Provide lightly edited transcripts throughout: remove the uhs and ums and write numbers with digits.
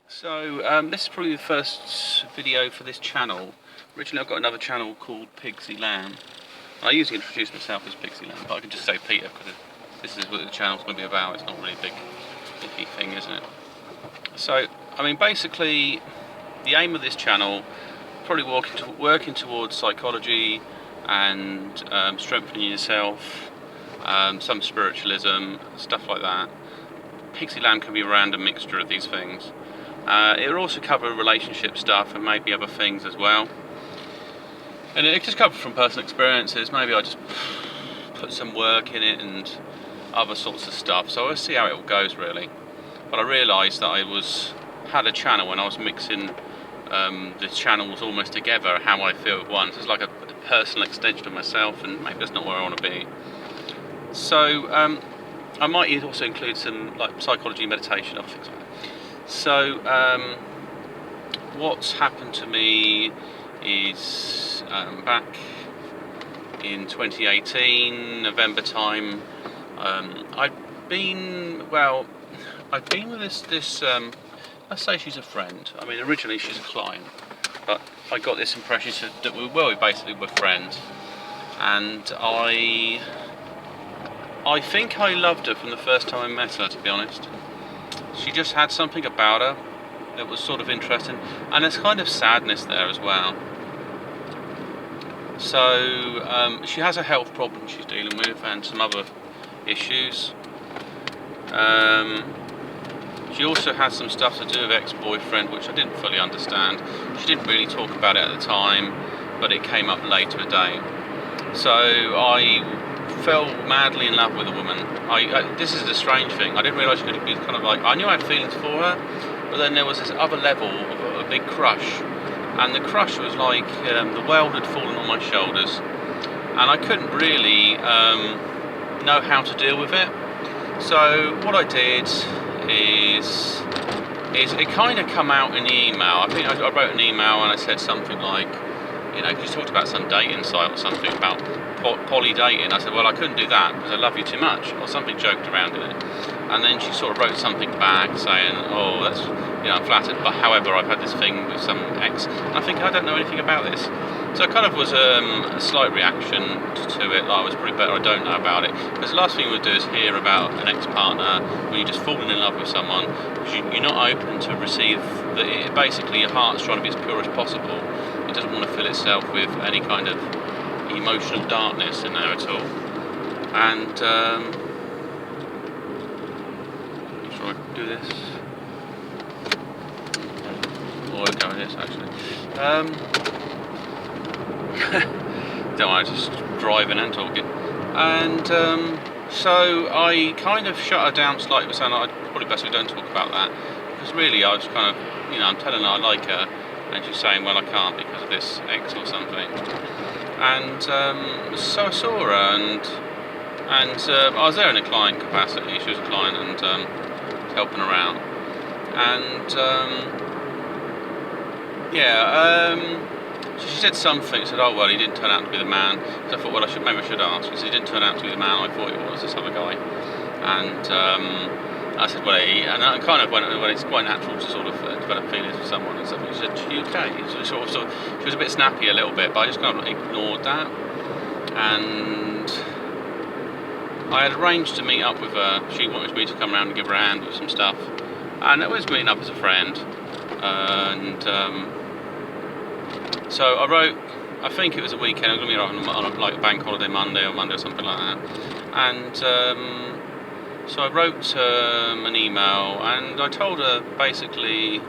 So this is probably the first video for this channel. Originally I've got another channel called Pigsy Lamb. I usually introduce myself as Pigsy Lamb, but I can just say Peter because this is what the channel's going to be about. It's not really a big thing, isn't it? So, I mean, basically the aim of this channel, probably working towards psychology and strengthening yourself, some spiritualism, stuff like that. Pigsy Lamb can be a random mixture of these things. It will also cover relationship stuff and maybe other things as well. And it just comes from personal experiences. Maybe I just put some work in it and other sorts of stuff. So we'll see how it all goes, really. But I realised that I had a channel when I was mixing the channels almost together, how I feel at once. It's like a personal extension of myself, and maybe that's not where I want to be. So I might also include some like psychology, meditation, other things like that. So what's happened to me is back in 2018, November time, I'd been with this let's say she's a friend. I mean, originally she's a client, but I got this impression that we basically were friends, and I think I loved her from the first time I met her, to be honest. She just had something about her that was sort of interesting, and there's kind of sadness there as well. So she has a health problem she's dealing with and some other issues. She also has some stuff to do with ex-boyfriend, which I didn't fully understand. She didn't really talk about it at the time, but it came up later today. So I fell madly in love with a woman. This is the strange thing. I didn't realise she could be kind of like, I knew I had feelings for her, but then there was this other level of a big crush. And the crush was like the world had fallen on my shoulders, and I couldn't really know how to deal with it. So what I did is it kind of come out in the email. I think I wrote an email and I said something like, you know, she talked about some dating site or something about poly dating. I said, well, I couldn't do that because I love you too much, or something joked around in it. And then she sort of wrote something back saying, oh, that's, you know, I'm flattered, but however, I've had this thing with some ex. And I think I don't know anything about this. So it kind of was a slight reaction to it, like I was pretty better, I don't know about it. Because the last thing you would do is hear about an ex-partner when you're just falling in love with someone, because you're not open to receive, basically your heart's trying to be as pure as possible. It doesn't want to fill itself with any kind of emotional darkness in there at all. And I can do this, or I'll go with this actually. Don't worry, just driving and talking. And so I kind of shut her down slightly, saying probably best we don't talk about that, because really I was kind of, you know, I'm telling her I like her, and she's saying, well, I can't because of this ex or something. And so I saw her, and I was there in a client capacity. She was a client, and helping her out. And so she said something. Said, "Oh well, he didn't turn out to be the man." So I thought, well, maybe I should ask. Because he didn't turn out to be the man I thought he was. This other guy. And I said, well, and I kind of went, well, it's quite natural to sort of develop feelings for someone and stuff. And she said, "Are you okay?" She was a bit snappy a little bit, but I just kind of ignored that. And I had arranged to meet up with her. She wanted me to come around and give her a hand with some stuff, and it was meeting up as a friend. And so I wrote, I think it was a weekend. I was going to meet her on like a bank holiday Monday or something like that. And so I wrote an email, and I told her basically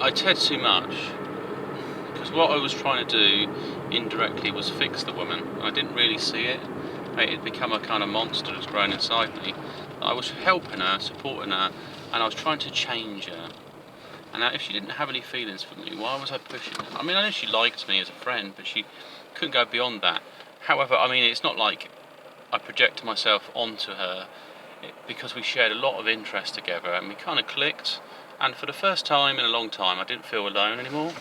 I said too much, because what I was trying to do indirectly was fix the woman. I didn't really see it. It had become a kind of monster that's grown inside me. I was helping her, supporting her, and I was trying to change her. And if she didn't have any feelings for me, why was I pushing her? I mean, I know she liked me as a friend, but she couldn't go beyond that. However, I mean, it's not like I projected myself onto her, because we shared a lot of interest together and we kind of clicked. And for the first time in a long time, I didn't feel alone anymore,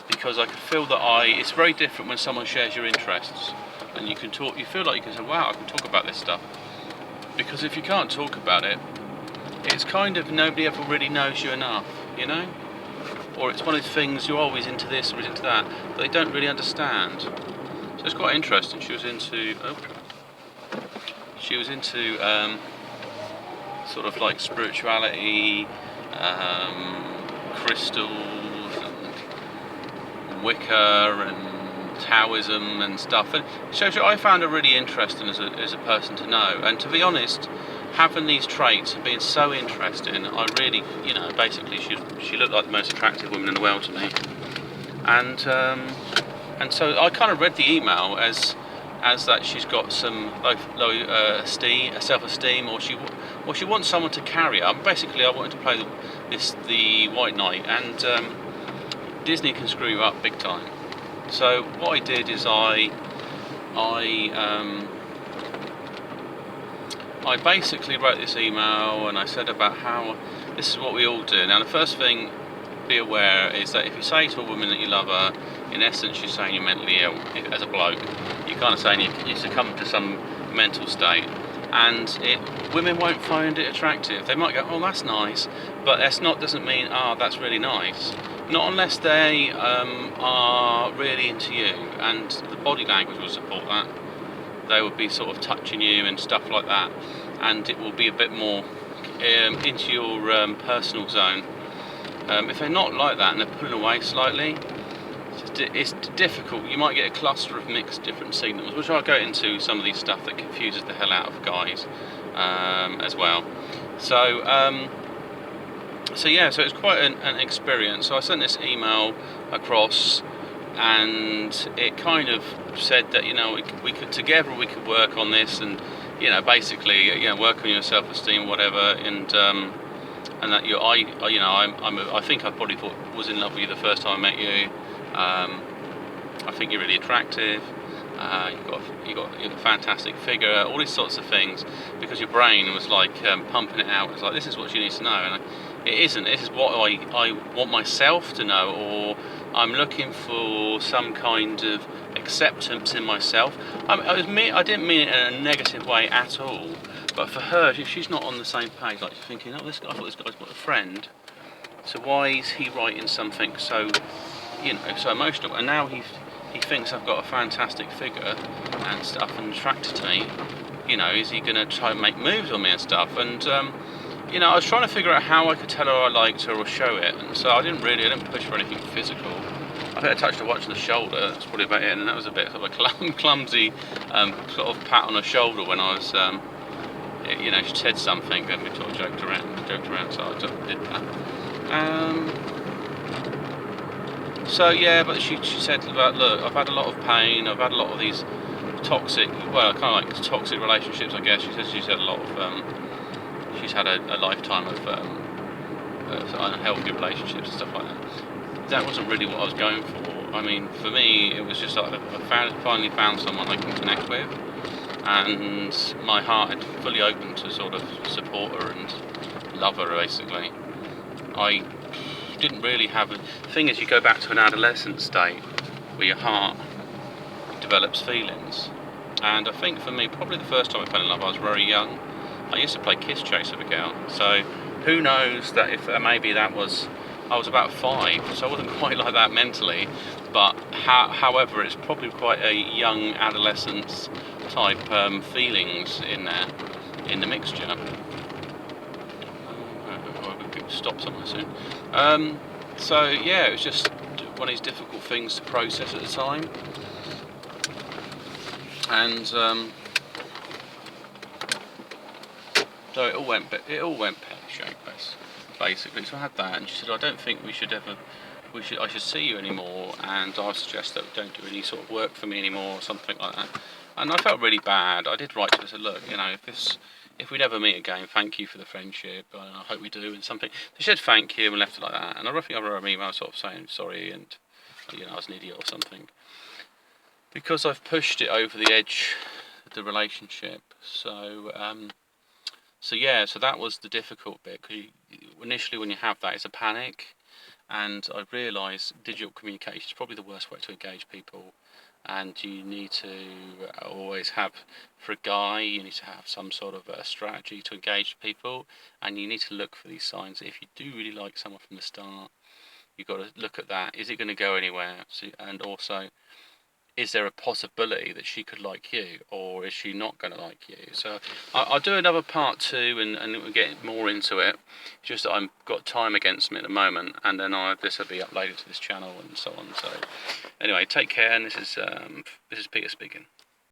because I could feel that it's very different when someone shares your interests and you can talk. You feel like you can say, wow, I can talk about this stuff. Because if you can't talk about it, it's kind of nobody ever really knows you enough, you know? Or it's one of those things, you're always into this or into that, but they don't really understand. So it's quite interesting. She was into sort of like spirituality, crystals and Wicca and Taoism and stuff. And so I found her really interesting as a person to know. And to be honest, having these traits and being so interesting, I really, you know, basically she looked like the most attractive woman in the world to me. And so I kind of read the email as that she's got some low self-esteem, or she wants someone to carry her. Basically, I wanted to play the White Knight, and Disney can screw you up big time. So what I did is I basically wrote this email, and I said about how this is what we all do. Now, the first thing, be aware, is that if you say to a woman that you love her, in essence you're saying you're mentally ill as a bloke. You're kind of saying you succumb to some mental state, and women won't find it attractive. They might go, oh, that's nice, but doesn't mean, oh, that's really nice. Not unless they are really into you, and the body language will support that. They will be sort of touching you and stuff like that, and it will be a bit more into your personal zone. If they're not like that and they're pulling away slightly, it's difficult. You might get a cluster of mixed different signals, which I'll go into some of these stuff that confuses the hell out of guys as well. So yeah, so it's quite an experience. So I sent this email across, and it kind of said that, you know, we could together we could work on this, and, you know, basically, you know, work on your self-esteem, whatever, and that I think I probably was in love with you the first time I met you. I think you're really attractive. You've got a fantastic figure. All these sorts of things, because your brain was like pumping it out. It's like, this is what she needs to know, and it isn't. This is what I want myself to know, or I'm looking for some kind of acceptance in myself. I didn't mean it in a negative way at all. But for her, if she's not on the same page, like she's thinking, oh, I thought this guy's got a friend, so why is he writing something so, you know, so emotional? And now he thinks I've got a fantastic figure and stuff and attracted to me. You know, is he going to try and make moves on me and stuff? And you know, I was trying to figure out how I could tell her I liked her or show it, and so I didn't push for anything physical. I think I touched her once on the shoulder. That's probably about it, and that was a bit of a clumsy sort of pat on her shoulder when I was. You know, she said something, and we sort of joked around, so I just did that. So yeah, but she said about, look, I've had a lot of pain, I've had a lot of these toxic, well, kind of like toxic relationships, I guess. She says she's had a lot of, she's had a lifetime of unhealthy relationships and stuff like that. That wasn't really what I was going for. I mean, for me, it was just like I finally found someone I can connect with, and my heart had fully opened to sort of support her and love her, basically. I didn't really have the thing is, you go back to an adolescent state where your heart develops feelings, and I think for me, probably the first time I fell in love, I was very young. I used to play kiss chase with a girl, so who knows that if maybe that was, I was about 5, so I wasn't quite like that mentally, but however, it's probably quite a young adolescence type feelings in there, in the mixture. I'll stop somewhere soon. So yeah, it was just one of these difficult things to process at the time, and so it all went pear-shaped, basically. So I had that, and she said, I don't think I should see you anymore, and I suggest that we don't do any sort of work for me anymore, or something like that. And I felt really bad. I did write to her and said, look, you know, if we never meet again, thank you for the friendship, I hope we do, and something. She said thank you and left it like that, and I roughly wrote her an email sort of saying sorry, and, you know, I was an idiot or something, because I've pushed it over the edge of the relationship. So yeah, so that was the difficult bit, because initially when you have that, it's a panic, and I realised digital communication is probably the worst way to engage people, and you need to always have, for a guy, you need to have some sort of a strategy to engage people, and you need to look for these signs. If you do really like someone from the start, you've got to look at that. Is it going to go anywhere? So, and also, is there a possibility that she could like you, or is she not going to like you? So I'll do another part 2, and we'll get more into it. It's just that I've got time against me at the moment, and then this will be uploaded to this channel and so on. So anyway, take care, and this is Peter speaking.